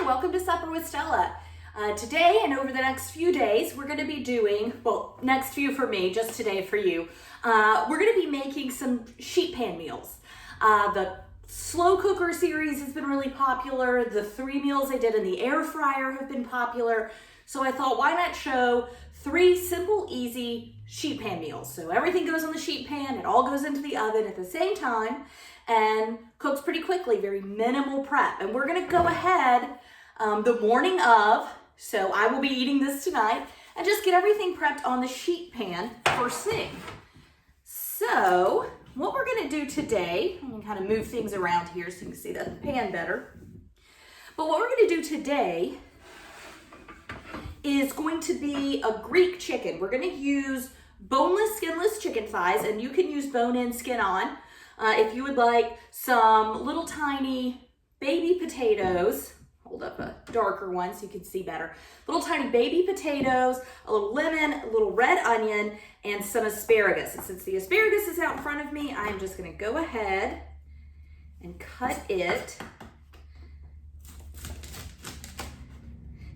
Hi, welcome to Supper with Stella. Today and over the next few days, we're going to be doing, well, next few for me, just today for you, we're going to be making some sheet pan meals. The slow cooker series has been really popular. The 3 meals I did in the air fryer have been popular. So I thought, why not show 3 simple, easy sheet pan meals? So everything goes on the sheet pan, it all goes into the oven at the same time, and cooks pretty quickly, very minimal prep. And we're gonna go ahead the morning of, so I will be eating this tonight, and just get everything prepped on the sheet pan first thing. So what we're gonna do today, I'm gonna kind of move things around here so you can see the pan better. But what we're gonna do today is going to be a Greek chicken. We're gonna use boneless, skinless chicken thighs, and you can use bone-in, skin-on. If you would like some little tiny baby potatoes, hold up a darker one so you can see better. Little tiny baby potatoes, a little lemon, a little red onion, and some asparagus. And since the asparagus is out in front of me, I'm just gonna go ahead and cut it.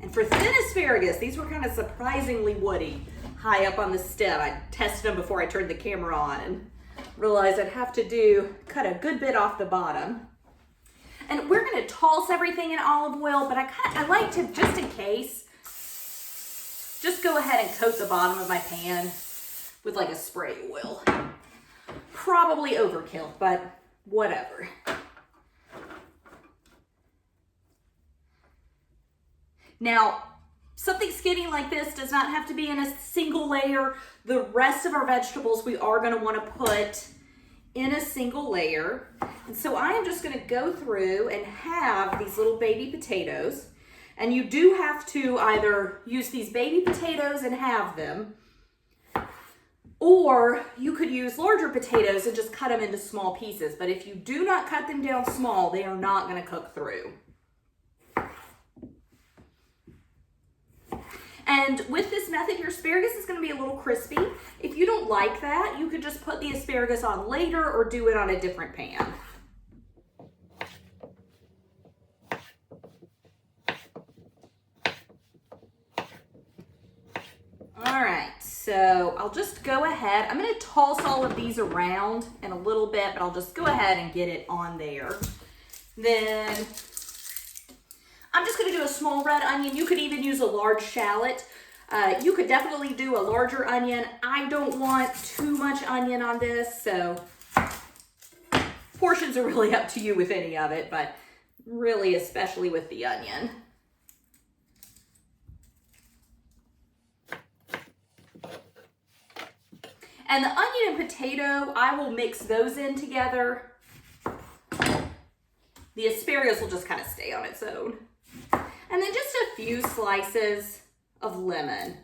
And for thin asparagus, these were kind of surprisingly woody, high up on the stem. I tested them before I turned the camera on and realized I'd have to cut a good bit off the bottom. And we're gonna toss everything in olive oil, but I like to, just in case, just go ahead and coat the bottom of my pan with like a spray oil. Probably overkill, but whatever. Now, something skinny like this does not have to be in a single layer. The rest of our vegetables we are going to want to put in a single layer. And so I am just going to go through and have these little baby potatoes. And you do have to either use these baby potatoes and have them, or you could use larger potatoes and just cut them into small pieces. But if you do not cut them down small, they are not going to cook through. And with this method, your asparagus is going to be a little crispy. If you don't like that, you could just put the asparagus on later or do it on a different pan. All right, so I'll just go ahead. I'm going to toss all of these around in a little bit, but I'll just go ahead and get it on there. Then I'm just going to do a small red onion. You could even use a large shallot. You could definitely do a larger onion. I don't want too much onion on this, so portions are really up to you with any of it, but really especially with the onion. And the onion and potato, I will mix those in together. The asparagus will just kind of stay on its own. And then just a few slices of lemon.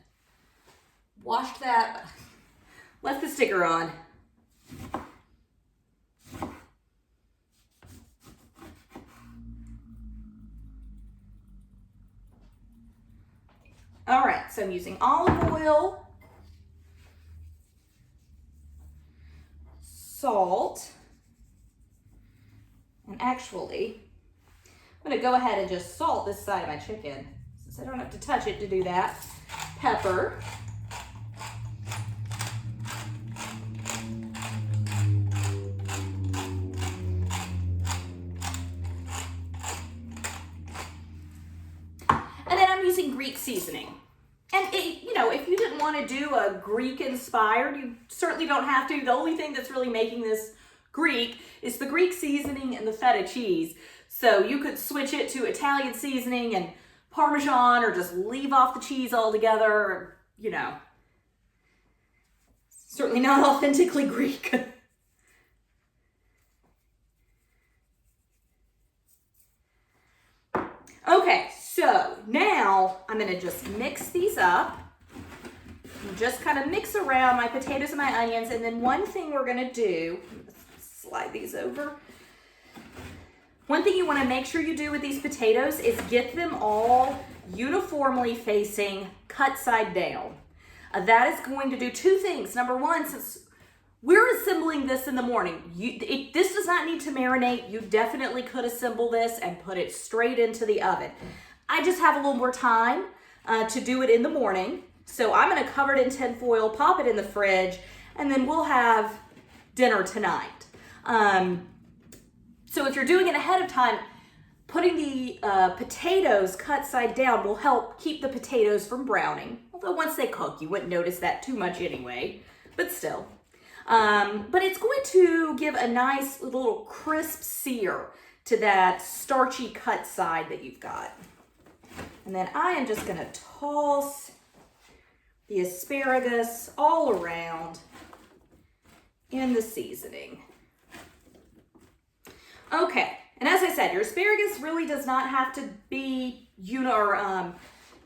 Washed that, left the sticker on. All right, so I'm using olive oil, salt, and actually, I'm gonna go ahead and just salt this side of my chicken, since I don't have to touch it to do that. Pepper. And then I'm using Greek seasoning. And if you didn't want to do a Greek inspired, you certainly don't have to. The only thing that's really making this Greek is the Greek seasoning and the feta cheese. So you could switch it to Italian seasoning and Parmesan, or just leave off the cheese altogether, Certainly not authentically Greek. Okay, so now I'm gonna just mix these up. And just kind of mix around my potatoes and my onions. And then one thing we're gonna do, slide these over. One thing you want to make sure you do with these potatoes is get them all uniformly facing cut side down. That is going to do 2 things. Number one, since we're assembling this in the morning, this does not need to marinate. You definitely could assemble this and put it straight into the oven. I just have a little more time to do it in the morning. So I'm gonna cover it in tin foil, pop it in the fridge, and then we'll have dinner tonight. So if you're doing it ahead of time, putting the potatoes cut side down will help keep the potatoes from browning. Although once they cook, you wouldn't notice that too much anyway, but still. But it's going to give a nice little crisp sear to that starchy cut side that you've got. And then I am just gonna toss the asparagus all around in the seasoning. Okay, and as I said, your asparagus really does not have to be,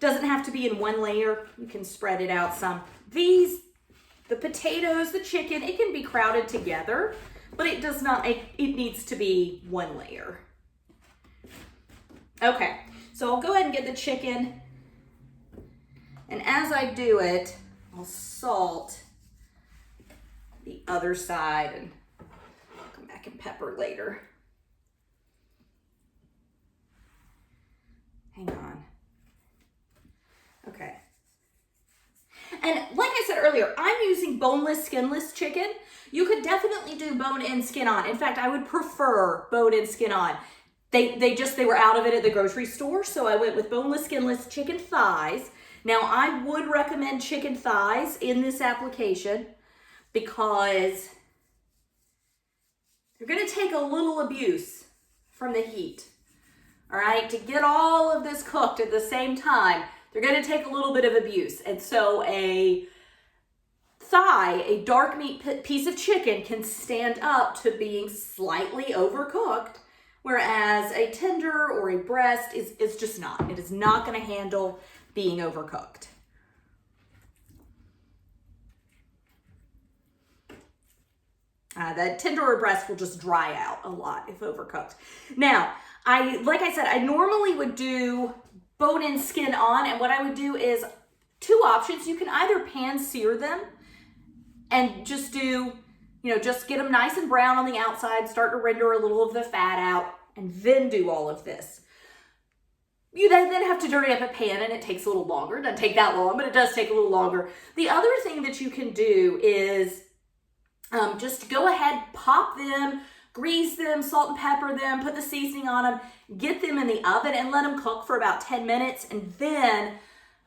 doesn't have to be in one layer. You can spread it out some. The potatoes, the chicken, it can be crowded together, but it does not, it needs to be one layer. Okay, so I'll go ahead and get the chicken. And as I do it, I'll salt the other side and I'll come back and pepper later. Hang on. Okay. And like I said earlier, I'm using boneless, skinless chicken. You could definitely do bone in, skin on. In fact, I would prefer bone in, skin on. They were out of it at the grocery store, so I went with boneless, skinless chicken thighs. Now, I would recommend chicken thighs in this application because you're going to take a little abuse from the heat. All right, to get all of this cooked at the same time, they're going to take a little bit of abuse. And so a thigh, a dark meat piece of chicken, can stand up to being slightly overcooked, whereas a tender or a breast is just not. It is not going to handle being overcooked. The tender or breast will just dry out a lot if overcooked. Now, like I said, I normally would do bone in, skin on, and what I would do is two options. You can either pan sear them and just do, just get them nice and brown on the outside, start to render a little of the fat out, and then do all of this. You then have to dirty up a pan, and it takes a little longer. It doesn't take that long, but it does take a little longer. The other thing that you can do is just go ahead, pop them, grease them, salt and pepper them, put the seasoning on them, get them in the oven and let them cook for about 10 minutes. And then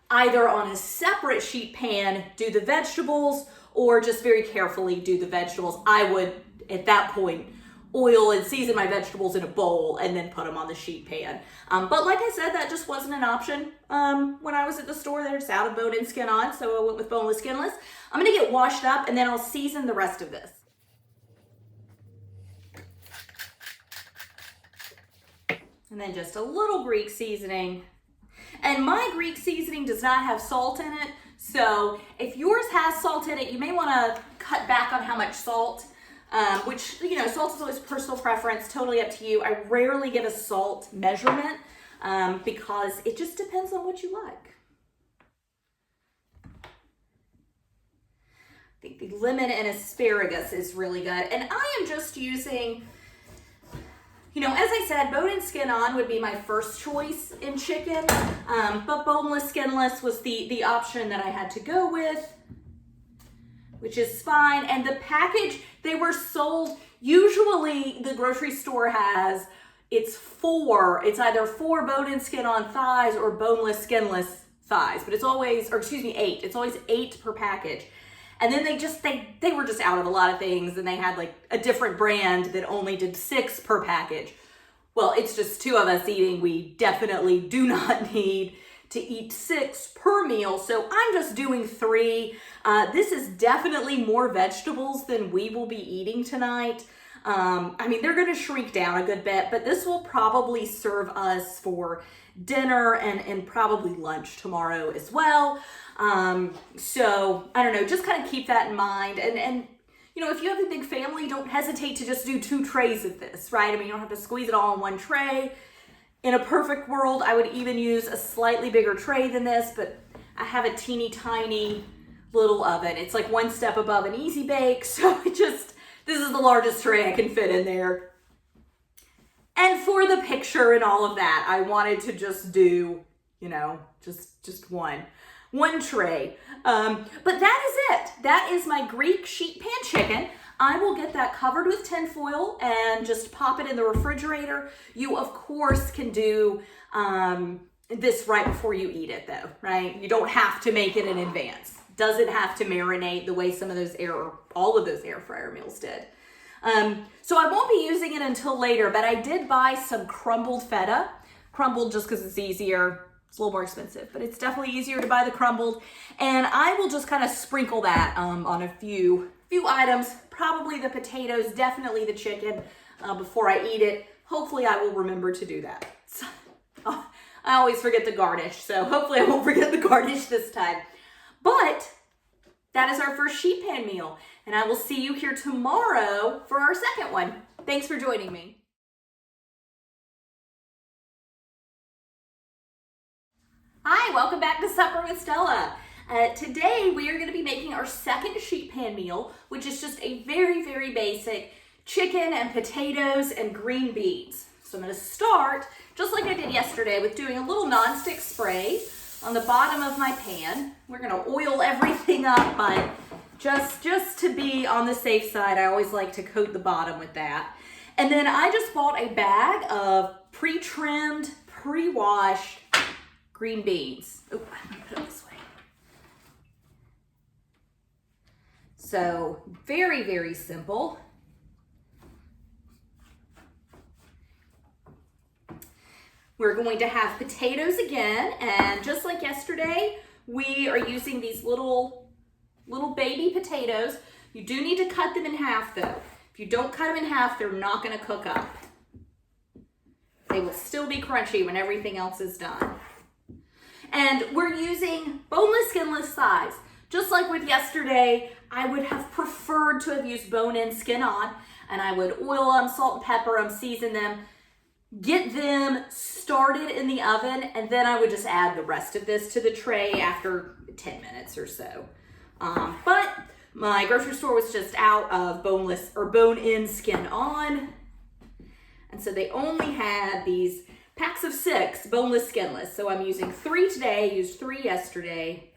either on a separate sheet pan, do the vegetables, or just very carefully do the vegetables. I would, at that point, oil and season my vegetables in a bowl and then put them on the sheet pan. But like I said, that just wasn't an option when I was at the store. They're just out of bone and skin on, so I went with boneless, skinless. I'm gonna get washed up and then I'll season the rest of this. And then just a little Greek seasoning. And my Greek seasoning does not have salt in it, so if yours has salt in it, you may wanna cut back on how much salt. Which, salt is always personal preference, totally up to you. I rarely give a salt measurement because it just depends on what you like. I think the lemon and asparagus is really good. And I am just using, as I said, bone and skin on would be my first choice in chicken, but boneless, skinless was the option that I had to go with, which is fine. And the package, they were sold, usually the grocery store has, it's either 4 bone and skin on thighs or boneless, skinless thighs, but it's always, 8, it's always 8 per package. And then they were just out of a lot of things, and they had like a different brand that only did 6 per package. Well, it's just 2 of us eating. We definitely do not need to eat 6 per meal, so I'm just doing 3. This is definitely more vegetables than we will be eating tonight. They're gonna shrink down a good bit, but this will probably serve us for dinner and probably lunch tomorrow as well. So I don't know, just kind of keep that in mind. And if you have a big family, don't hesitate to just do 2 trays of this, right? You don't have to squeeze it all in one tray. In a perfect world, I would even use a slightly bigger tray than this, but I have a teeny tiny little oven. It's like 1 step above an Easy Bake, so this is the largest tray I can fit in there. And for the picture and all of that, I wanted to just do, you know, just one tray. But that is it. That is my Greek sheet pan chicken. I will get that covered with tin foil and just pop it in the refrigerator. You, of course, can do this right before you eat it, though, right? You don't have to make it in advance. Doesn't have to marinate the way some of those all of those air fryer meals did. So I won't be using it until later, but I did buy some crumbled feta. Crumbled just because it's easier. It's a little more expensive, but it's definitely easier to buy the crumbled. And I will just kind of sprinkle that on a few items, probably the potatoes, definitely the chicken before I eat it. Hopefully I will remember to do that. So, I always forget to garnish, so hopefully I won't forget the garnish this time. But that is our first sheet pan meal, and I will see you here tomorrow for our second one. Thanks for joining me. Hi, welcome back to Supper with Stella. Today we are going to be making our second sheet pan meal, which is just a very, very basic chicken and potatoes and green beans. So I'm going to start, just like I did yesterday, with doing a little nonstick spray on the bottom of my pan. We're going to oil everything up, but just to be on the safe side, I always like to coat the bottom with that. And then I just bought a bag of pre-trimmed, pre-washed green beans. Oh, I'm going to put it this way. So very, very simple. We're going to have potatoes again, and just like yesterday, we are using these little baby potatoes. You do need to cut them in half though. If you don't cut them in half, they're not going to cook up. They will still be crunchy when everything else is done. And we're using boneless, skinless thighs. Just like with yesterday, I would have preferred to have used bone-in, skin on, and I would oil them, salt and pepper them, season them, get them started in the oven, and then I would just add the rest of this to the tray after 10 minutes or so. But my grocery store was just out of boneless or bone-in, skin on, and so they only had these packs of 6 boneless, skinless. So I'm using 3 today, used 3 yesterday.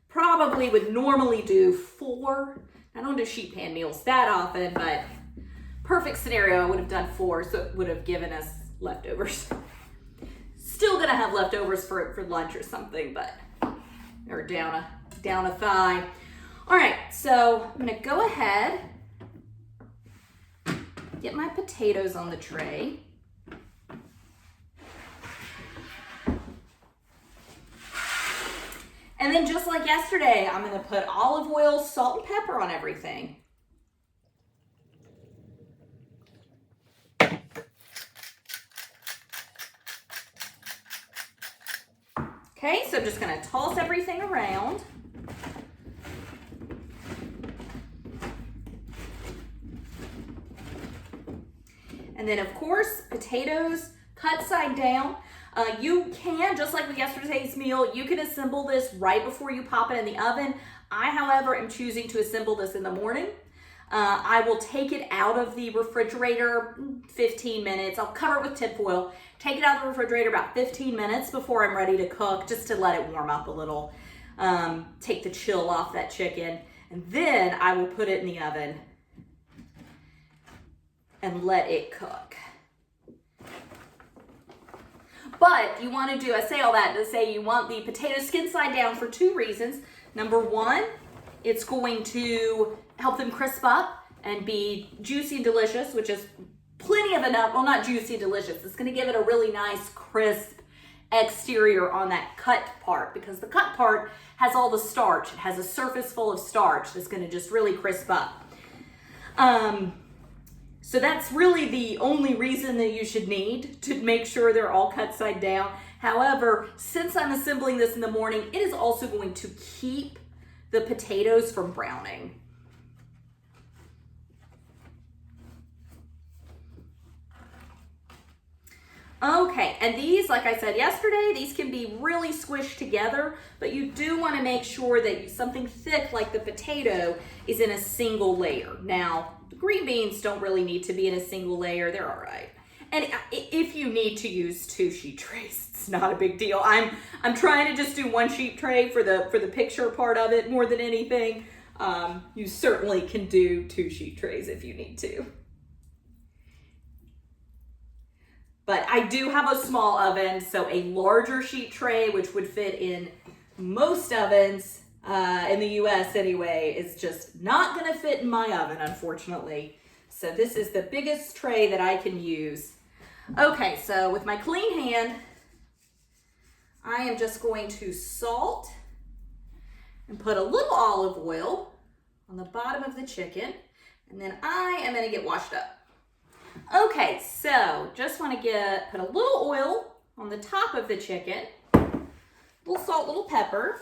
Probably would normally do 4. I don't do sheet pan meals that often, but perfect scenario, I would have done 4, so it would have given us leftovers. Still gonna have leftovers for lunch or something, but or down a thigh. All right, so I'm gonna go ahead, get my potatoes on the tray. And then just like yesterday, I'm gonna put olive oil, salt, and pepper on everything. Okay, so I'm just gonna toss everything around. And then of course, potatoes cut side down. You can, just like with yesterday's meal, you can assemble this right before you pop it in the oven. I, however, am choosing to assemble this in the morning. I will take it out of the refrigerator 15 minutes. I'll cover it with tin foil. Take it out of the refrigerator about 15 minutes before I'm ready to cook, just to let it warm up a little. Take the chill off that chicken. And then I will put it in the oven and let it cook. But you want to do, I say all that to say you want the potato skin side down for 2 reasons. Number 1, it's going to help them crisp up and be juicy and delicious, which is plenty of enough, well, not juicy and delicious. It's going to give it a really nice crisp exterior on that cut part, because the cut part has all the starch. It has a surface full of starch that's going to just really crisp up. So that's really the only reason that you should need to make sure they're all cut side down. However, since I'm assembling this in the morning, it is also going to keep the potatoes from browning. Okay, and these, like I said yesterday, these can be really squished together, but you do want to make sure that something thick like the potato is in a single layer. Now, Green beans don't really need to be in a single layer. They're all right. And if you need to use 2 sheet trays, it's not a big deal. I'm trying to just do 1 sheet tray for the picture part of it more than anything. You certainly can do 2 sheet trays if you need to. But I do have a small oven, so a larger sheet tray, which would fit in most ovens, in the US anyway, is just not gonna fit in my oven, unfortunately. So this is the biggest tray that I can use. Okay, so with my clean hand, I am just going to salt and put a little olive oil on the bottom of the chicken, and then I am gonna get washed up. Okay, so just want to put a little oil on the top of the chicken, little salt, little pepper.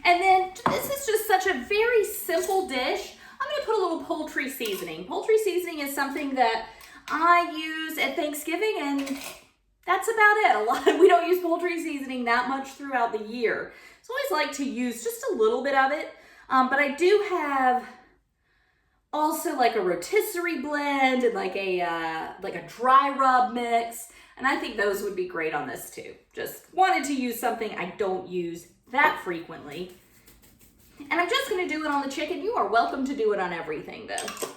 And then this is just such a very simple dish. I'm going to put a little poultry seasoning. Poultry seasoning is something that I use at Thanksgiving, and that's about it. We don't use poultry seasoning that much throughout the year. So I always like to use just a little bit of it. But I do have also like a rotisserie blend and like a dry rub mix. And I think those would be great on this too. Just wanted to use something I don't use that frequently. And I'm just gonna do it on the chicken. You are welcome to do it on everything though.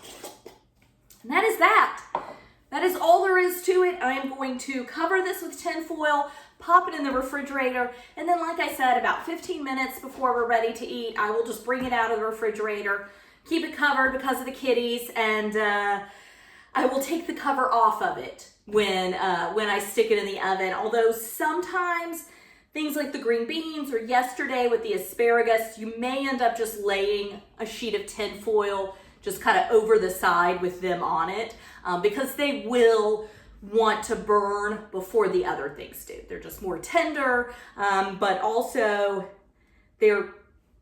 And that is that. That is all there is to it. I am going to cover this with tin foil, pop it in the refrigerator, and then like I said, about 15 minutes before we're ready to eat, I will just bring it out of the refrigerator, keep it covered because of the kitties, and I will take the cover off of it when I stick it in the oven. Although sometimes things like the green beans or yesterday with the asparagus, you may end up just laying a sheet of tin foil just kind of over the side with them on it, because they will want to burn before the other things do. They're just more tender, but also they're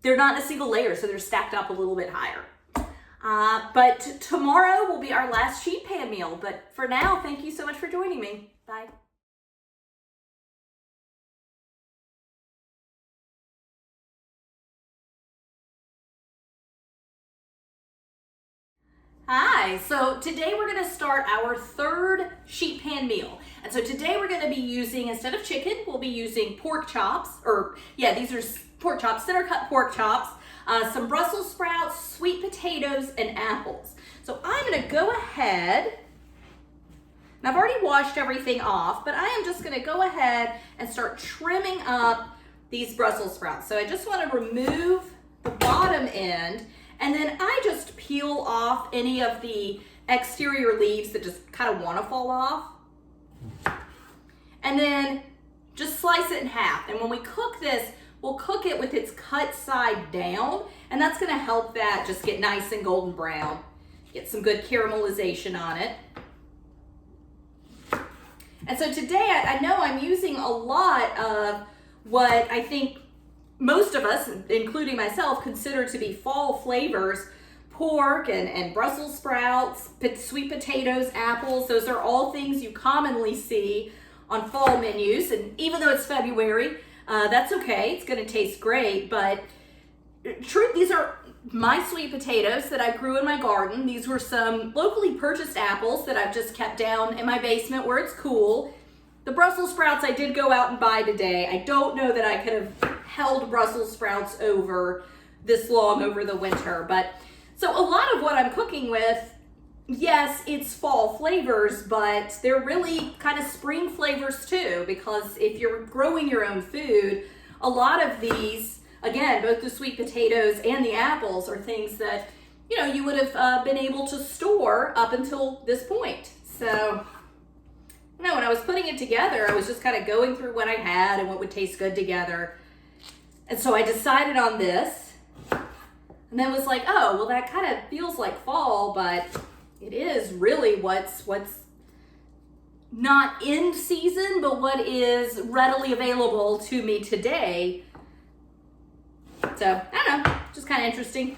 not in a single layer, so they're stacked up a little bit higher. But tomorrow will be our last sheet pan meal. But for now, thank you so much for joining me. Bye. Hi, so today we're gonna start our third sheet pan meal. And so today we're gonna be using, instead of chicken, we'll be using pork chops, these are pork chops, center cut pork chops, some Brussels sprouts, sweet potatoes, and apples. So I'm gonna go ahead, and I've already washed everything off, but I am just gonna go ahead and start trimming up these Brussels sprouts. So I just wanna remove the bottom end, and then I just peel off any of the exterior leaves that just kind of want to fall off. And then just slice it in half. And when we cook this, we'll cook it with its cut side down, and that's going to help that just get nice and golden brown. Get some good caramelization on it. And so today, I know I'm using a lot of what I think most of us, including myself, consider to be fall flavors. Pork and Brussels sprouts, sweet potatoes, apples. Those are all things you commonly see on fall menus. And even though it's February, that's okay. It's going to taste great. But truth, these are my sweet potatoes that I grew in my garden. These were some locally purchased apples that I've just kept down in my basement where it's cool. The Brussels sprouts I did go out and buy today. I don't know that I could have held Brussels sprouts over this long over the winter, but so a lot of what I'm cooking with, yes, it's fall flavors, but they're really kind of spring flavors too, because if you're growing your own food, a lot of these, again, both the sweet potatoes and the apples are things that, you know, you would have been able to store up until this point. So, you know, when I was putting it together, I was just kind of going through what I had and what would taste good together. And so I decided on this, and then was like, oh, well, that kind of feels like fall, but it is really what's not in season, but what is readily available to me today. So, I don't know, just kind of interesting.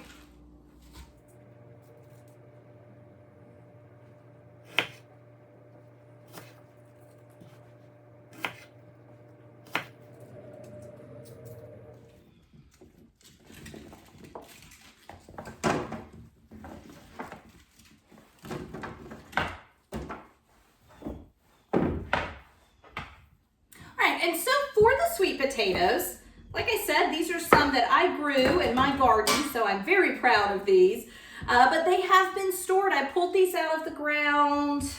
And so for the sweet potatoes, like I said, these are some that I grew in my garden, so I'm very proud of these. But they have been stored. I pulled these out of the ground.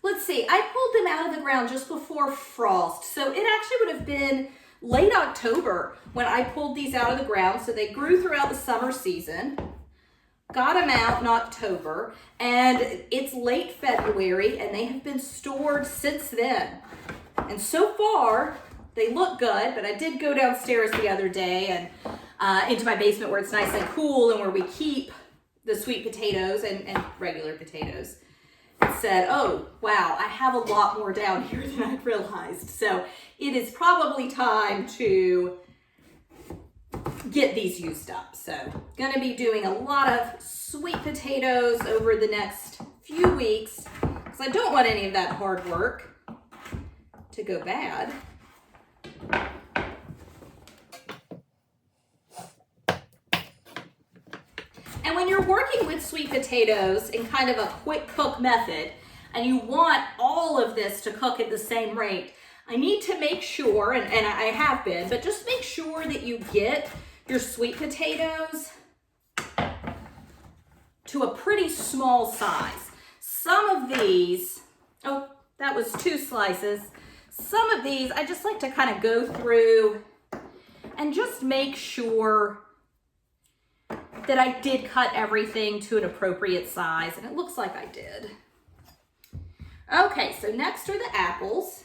Let's see, I pulled them out of the ground just before frost. So it actually would have been late October when I pulled these out of the ground. So they grew throughout the summer season. Got them out in October, and it's late February, and they have been stored since then. And so far, they look good, but I did go downstairs the other day and into my basement where it's nice and cool and where we keep the sweet potatoes and regular potatoes. And said, oh, wow, I have a lot more down here than I realized. So it is probably time to get these used up. So gonna be doing a lot of sweet potatoes over the next few weeks because I don't want any of that hard work to go bad. And when you're working with sweet potatoes in kind of a quick cook method and you want all of this to cook at the same rate, I need to make sure, and I have been, but just make sure that you get your sweet potatoes to a pretty small size. Some of these, oh, that was 2 slices. Some of these, I just like to kind of go through and just make sure that I did cut everything to an appropriate size, and it looks like I did. Okay, so next are the apples.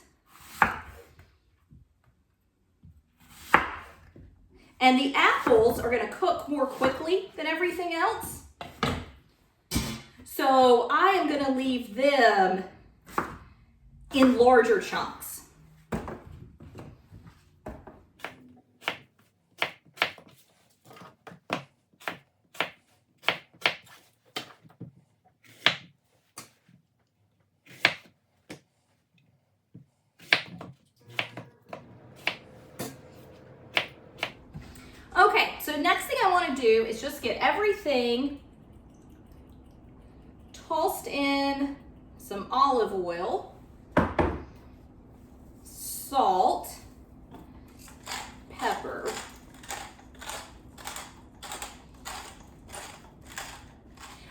And the apples are gonna cook more quickly than everything else. So I am gonna leave them in larger chunks. Okay, so next thing I want to do is just get everything tossed in some olive oil, salt, pepper,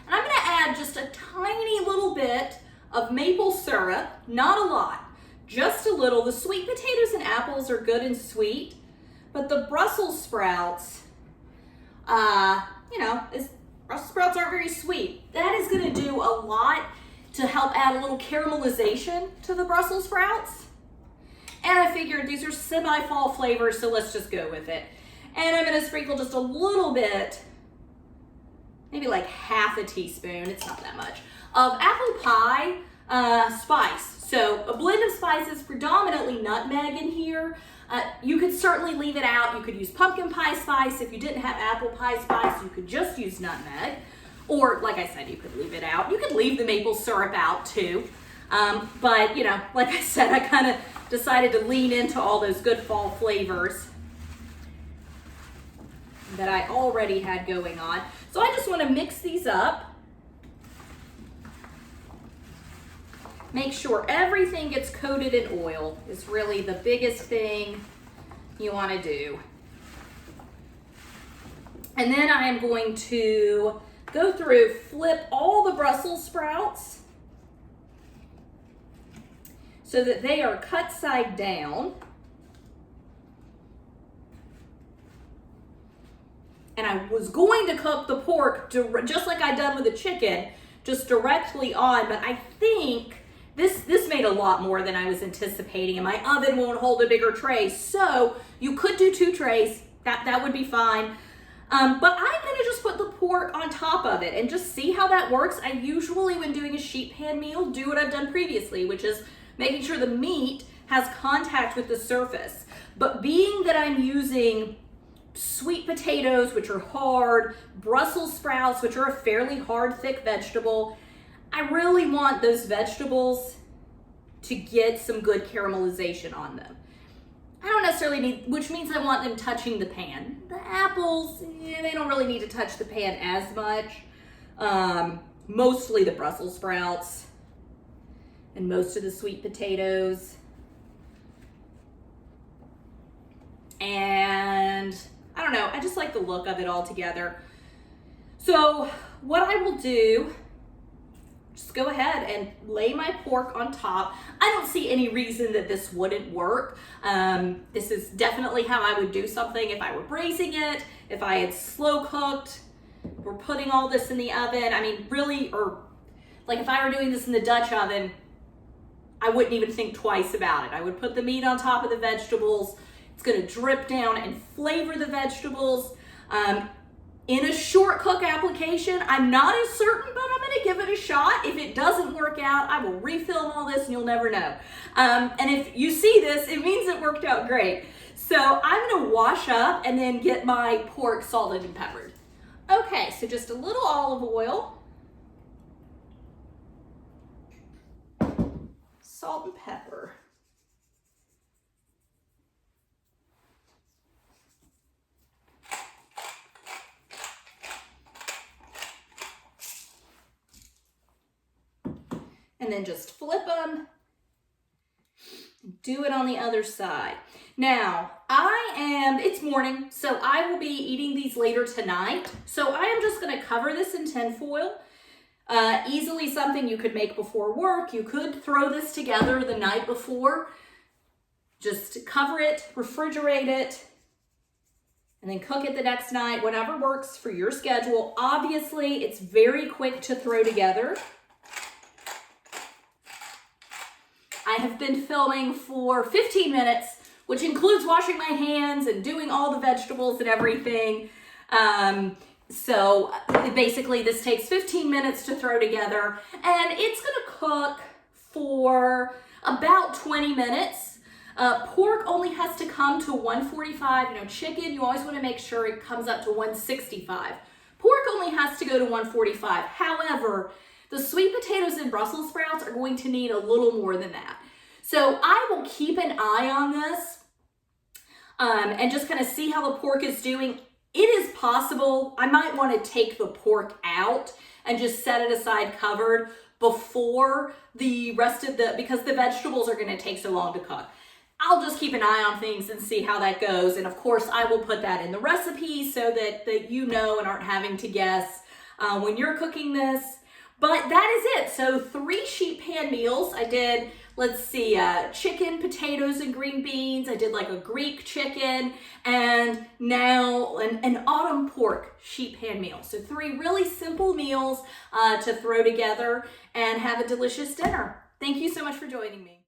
and I'm going to add just a tiny little bit of maple syrup, not a lot, just a little. The sweet potatoes and apples are good and sweet, but the Brussels sprouts, Brussels sprouts aren't very sweet. That is going to do a lot to help add a little caramelization to the Brussels sprouts. And I figured these are semi-fall flavors, so let's just go with it. And I'm going to sprinkle just a little bit, maybe like half a teaspoon, it's not that much, of apple pie spice. So a blend of spices, predominantly nutmeg in here. You could certainly leave it out. You could use pumpkin pie spice. If you didn't have apple pie spice, you could just use nutmeg. Or, like I said, you could leave it out. You could leave the maple syrup out too. But, like I said, I kind of decided to lean into all those good fall flavors that I already had going on. So I just want to mix these up. Make sure everything gets coated in oil is really the biggest thing you want to do. And then I am going to go through, flip all the Brussels sprouts so that they are cut side down. And I was going to cook the pork just like I done with the chicken, just directly on, but I think this made a lot more than I was anticipating, and my oven won't hold a bigger tray. So you could do 2 trays, that would be fine. But I'm gonna just put the pork on top of it and just see how that works. I usually, when doing a sheet pan meal, do what I've done previously, which is making sure the meat has contact with the surface. But being that I'm using sweet potatoes, which are hard, Brussels sprouts, which are a fairly hard, thick vegetable, I really want those vegetables to get some good caramelization on them. I don't necessarily need, which means I want them touching the pan. The apples, they don't really need to touch the pan as much. Mostly the Brussels sprouts and most of the sweet potatoes. and I don't know, I just like the look of it all together. So what I will do, just go ahead and lay my pork on top. I don't see any reason that this wouldn't work. This is definitely how I would do something if I were braising it, if I had slow cooked, we're putting all this in the oven. I mean, really, or like if I were doing this in the Dutch oven, I wouldn't even think twice about it. I would put the meat on top of the vegetables. It's gonna drip down and flavor the vegetables. In a short cook application, I'm not as certain, but I'm gonna give it a shot. If it doesn't work out, I will refilm all this and you'll never know. And if you see this, it means it worked out great. So I'm gonna wash up and then get my pork salted and peppered. Okay, so just a little olive oil, salt and pepper. And then just flip them, do it on the other side. Now, it's morning, so I will be eating these later tonight. So I am just gonna cover this in tin foil. Easily something you could make before work. You could throw this together the night before. Just cover it, refrigerate it, and then cook it the next night, whatever works for your schedule. Obviously, it's very quick to throw together. I have been filming for 15 minutes, which includes washing my hands and doing all the vegetables and everything. So basically this takes 15 minutes to throw together, and it's gonna cook for about 20 minutes. Pork only has to come to 145. You know, chicken, you always wanna make sure it comes up to 165. Pork only has to go to 145. However, the sweet potatoes and Brussels sprouts are going to need a little more than that. So I will keep an eye on this and just kind of see how the pork is doing. It is possible I might want to take the pork out and just set it aside covered before the rest of because the vegetables are going to take so long to cook. I'll just keep an eye on things and see how that goes. And of course, I will put that in the recipe so that you know and aren't having to guess when you're cooking this. But that is it. So 3 sheet pan meals. I did, let's see, chicken, potatoes, and green beans. I did like a Greek chicken, and now an autumn pork sheet pan meal. So 3 really simple meals to throw together and have a delicious dinner. Thank you so much for joining me.